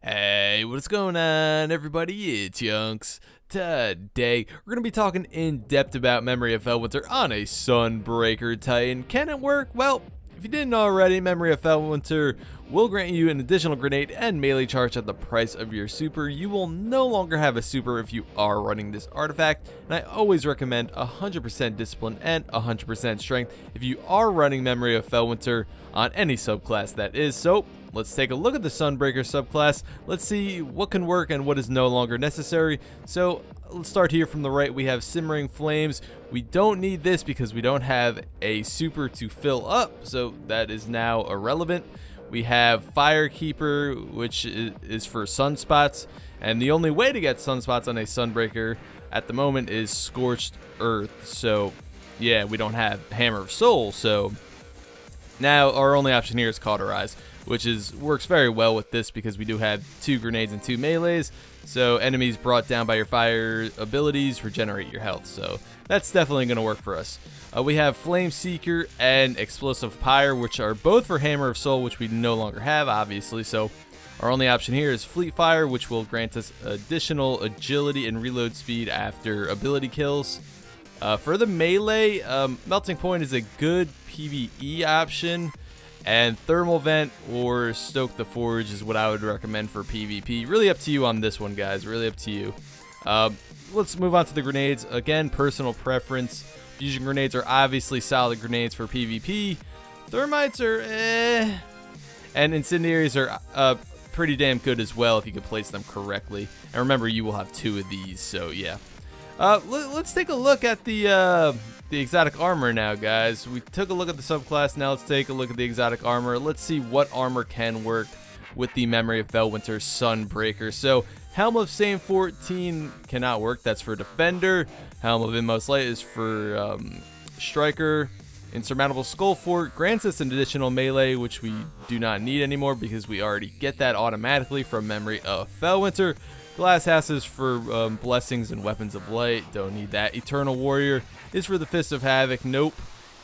Hey, what's going on, everybody? It's YunKs. Today, we're going to be talking in depth about Memory of Felwinter on a Sunbreaker Titan. Can it work? Well, if you didn't already, Memory of Felwinter will grant you an additional grenade and melee charge at the price of your super. You will no longer have a super if you are running this artifact, and I always recommend 100% discipline and 100% strength if you are running Memory of Felwinter on any subclass that is. So let's take a look at the Sunbreaker subclass. Let's see what can work and what is no longer necessary. So let's start here from the right. We have Simmering Flames. We don't need this because we don't have a super to fill up, so that is now irrelevant. We have Firekeeper, which is for sunspots, and the only way to get sunspots on a Sunbreaker at the moment is Scorched Earth. So yeah, we don't have Hammer of Soul, so now our only option here is Cauterize, which works very well with this because we do have 2 grenades and 2 melees, so enemies brought down by your fire abilities regenerate your health, so that's definitely going to work for us. We have Flame Seeker and Explosive Pyre, which are both for Hammer of Soul, which we no longer have, obviously, so our only option here is Fleet Fire, which will grant us additional agility and reload speed after ability kills. For the melee, Melting Point is a good PvE option, and Thermal Vent or Stoke the Forge is what I would recommend for PvP. Really up to you on this one, guys. Really up to you. Let's move on to the grenades. Again, personal preference. Fusion grenades are obviously solid grenades for PvP. Thermites are and incendiaries are pretty damn good as well if you can place them correctly. And remember, you will have 2 of these, so yeah. Let's take a look at the exotic armor now, guys. We took a look at the subclass. Now let's take a look at the exotic armor. Let's see what armor can work with the Memory of Felwinter Sunbreaker. So Helm of Same 14 cannot work. That's for Defender. Helm of Inmost Light is for Striker. Insurmountable Skull Fort grants us an additional melee, which we do not need anymore because we already get that automatically from Memory of Felwinter. Glass Houses for Blessings and Weapons of Light. Don't need that. Eternal Warrior is for the Fist of Havoc. Nope.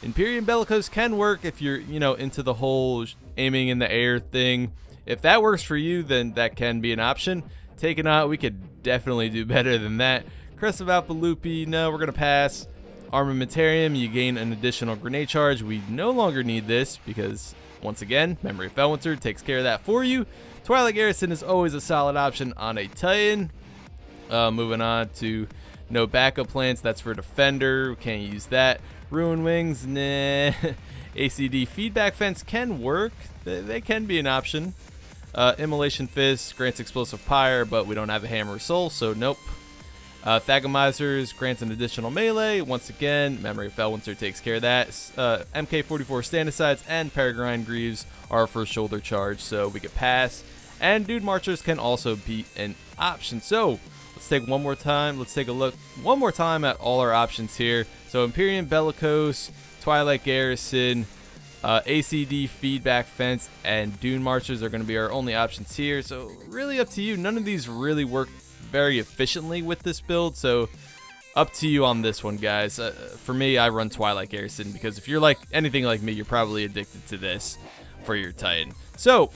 Imperium Bellicose can work if you're, into the whole aiming in the air thing. If that works for you, then that can be an option. Take it out. We could definitely do better than that. Crest of Alpalupi. No, we're going to pass. Armamentarium. You gain an additional grenade charge. We no longer need this because, once again, Memory of Felwinter takes care of that for you. Twilight Garrison is always a solid option on a Titan. Moving on to no backup plans. That's for Defender. Can't use that. Ruin Wings, nah. ACD Feedback Fence can work. They can be an option. Immolation Fist grants Explosive Pyre, but we don't have a Hammer of Soul, so nope. Thagomizers grants an additional melee. Once again, Memory of Felwinter takes care of that. MK44 Standicides and Peregrine Greaves are for shoulder charge, so we could pass. And Dude Marchers can also be an option. So let's take one more time. Let's take a look one more time at all our options here. So Imperium Bellicose, Twilight Garrison, ACD Feedback Fence, and Dune Marchers are going to be our only options here. So really up to you. None of these really work very efficiently with this build, so up to you on this one, guys. For me, I run Twilight Garrison because if you're like anything like me, you're probably addicted to this for your Titan. So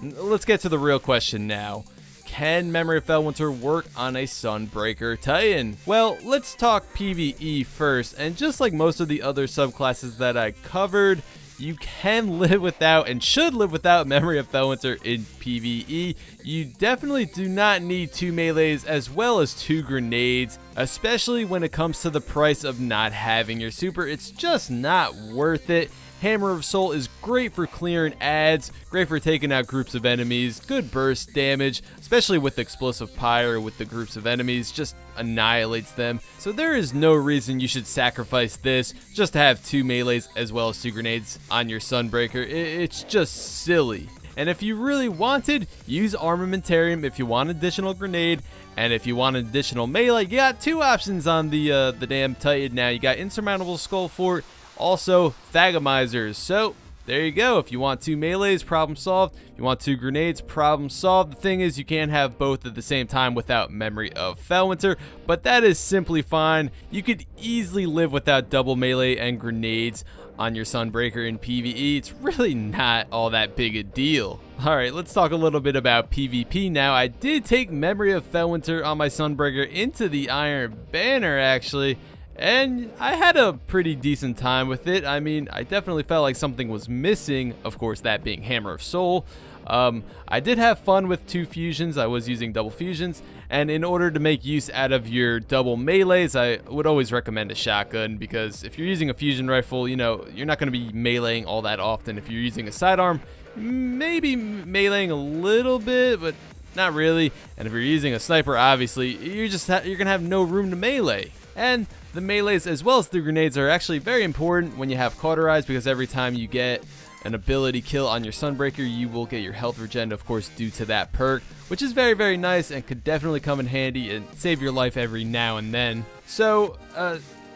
let's get to the real question now. Can Memory of Felwinter work on a Sunbreaker Titan? Well, let's talk PvE first, and just like most of the other subclasses that I covered, you can live without and should live without Memory of Felwinter in PvE. You definitely do not need 2 melees as well as 2 grenades, especially when it comes to the price of not having your super. It's just not worth it. Hammer of Soul is great for clearing ads, great for taking out groups of enemies, good burst damage, especially with Explosive Pyre with the groups of enemies, just annihilates them. So there is no reason you should sacrifice this just to have 2 melees as well as 2 grenades on your Sunbreaker. It's just silly. And if you really wanted, use Armamentarium if you want an additional grenade, and if you want an additional melee, you got 2 options on the damn Titan now. You got Insurmountable Skull Fort, also Thagomizers. So there you go. If you want 2 melees, problem solved. If you want 2 grenades, problem solved. The thing is, you can't have both at the same time without Memory of Felwinter, but that is simply fine. You could easily live without double melee and grenades on your Sunbreaker in PvE. It's really not all that big a deal. Alright, let's talk a little bit about PvP now. I did take Memory of Felwinter on my Sunbreaker into the Iron Banner, actually, and I had a pretty decent time with it. I mean, I definitely felt like something was missing, of course, that being Hammer of Soul. I did have fun with 2 fusions. I was using double fusions, and in order to make use out of your double melees, I would always recommend a shotgun, because if you're using a fusion rifle, you know, you're not going to be meleeing all that often. If you're using a sidearm, maybe meleeing a little bit, but not really. And if you're using a sniper, obviously, you're going to have no room to melee. And the melees as well as the grenades are actually very important when you have Cauterize, because every time you get an ability kill on your Sunbreaker, you will get your health regen, of course, due to that perk, which is very, very nice and could definitely come in handy and save your life every now and then. So,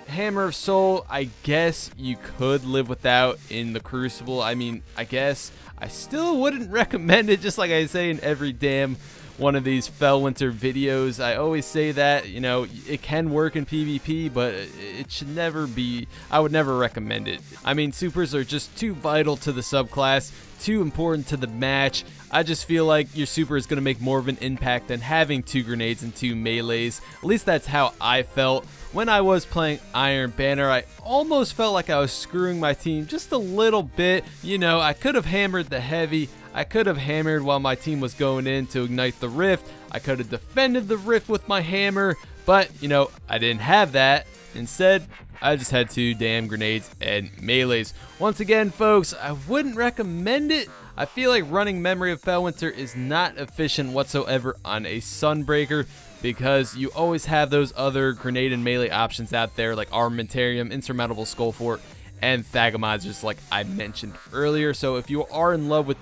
Hammer of Soul, I guess you could live without in the Crucible. I mean, I guess I still wouldn't recommend it, just like I say in every damn one of these Felwinter videos. I always say that, you know, it can work in PvP, but it should never be, I would never recommend it. I mean, supers are just too vital to the subclass, too important to the match. I just feel like your super is going to make more of an impact than having 2 grenades and 2 melees. At least that's how I felt when I was playing Iron Banner. I almost felt like I was screwing my team just a little bit. You know, I could have hammered the heavy. I could have hammered while my team was going in to ignite the rift. I could have defended the rift with my hammer, but, you know, I didn't have that. Instead, I just had 2 damn grenades and melees. Once again, folks, I wouldn't recommend it. I feel like running Memory of Felwinter is not efficient whatsoever on a Sunbreaker, because you always have those other grenade and melee options out there, like Armamentarium, Insurmountable Skullfort, and Thagamizers, like I mentioned earlier. So if you are in love with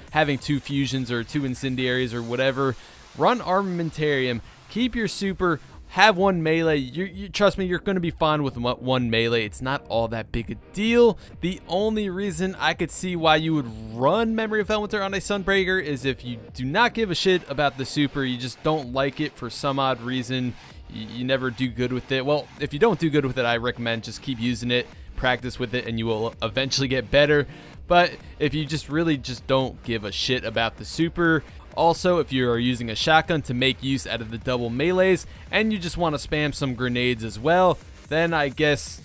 having 2 fusions or 2 incendiaries or whatever, run Armamentarium, keep your super, have 1 melee. You trust me, you're going to be fine with 1 melee. It's not all that big a deal. The only reason I could see why you would run Memory of Felwinter on a Sunbreaker is if you do not give a shit about the super, you just don't like it for some odd reason, you never do good with it. Well, if you don't do good with it, I recommend just keep using it, practice with it, and you will eventually get better. But if you just really don't give a shit about the super, also if you are using a shotgun to make use out of the double melees and you just want to spam some grenades as well, then I guess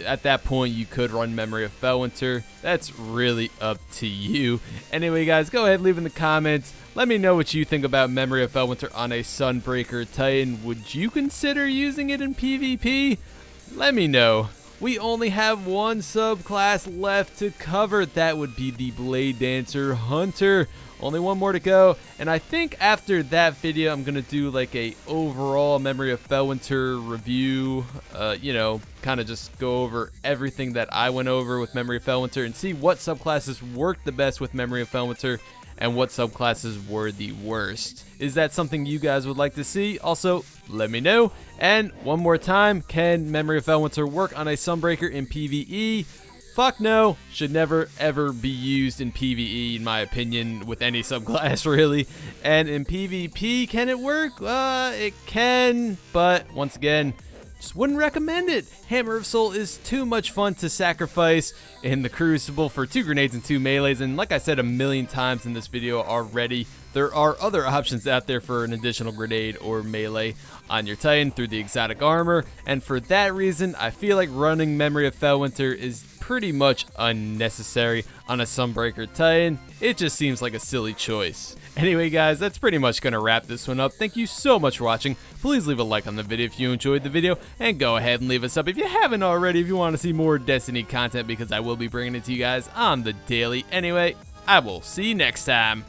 at that point you could run Memory of Felwinter. That's really up to you. Anyway, guys, go ahead, leave in the comments. Let me know what you think about Memory of Felwinter on a Sunbreaker Titan. Would you consider using it in PvP? Let me know. We only have 1 subclass left to cover. That would be the Blade Dancer Hunter. Only 1 more to go, and I think after that video I'm gonna do like a overall Memory of Felwinter review, you know, kind of just go over everything that I went over with Memory of Felwinter and see what subclasses worked the best with Memory of Felwinter and what subclasses were the worst. Is that something you guys would like to see? Also, let me know. And one more time, can Memory of Felwinter work on a Sunbreaker in PvE? Fuck no, should never ever be used in PvE in my opinion, with any subclass really. And in PvP, can it work? It can, but once again, just wouldn't recommend it. Hammer of Soul is too much fun to sacrifice in the Crucible for 2 grenades and 2 melees, and like I said a million times in this video already, there are other options out there for an additional grenade or melee on your Titan through the exotic armor, and for that reason, I feel like running Memory of Felwinter is pretty much unnecessary on a Sunbreaker Titan. It just seems like a silly choice. Anyway, guys, that's pretty much going to wrap this one up. Thank you so much for watching. Please leave a like on the video if you enjoyed the video, and go ahead and leave us up if you haven't already if you want to see more Destiny content, because I will be bringing it to you guys on the daily. Anyway, I will see you next time.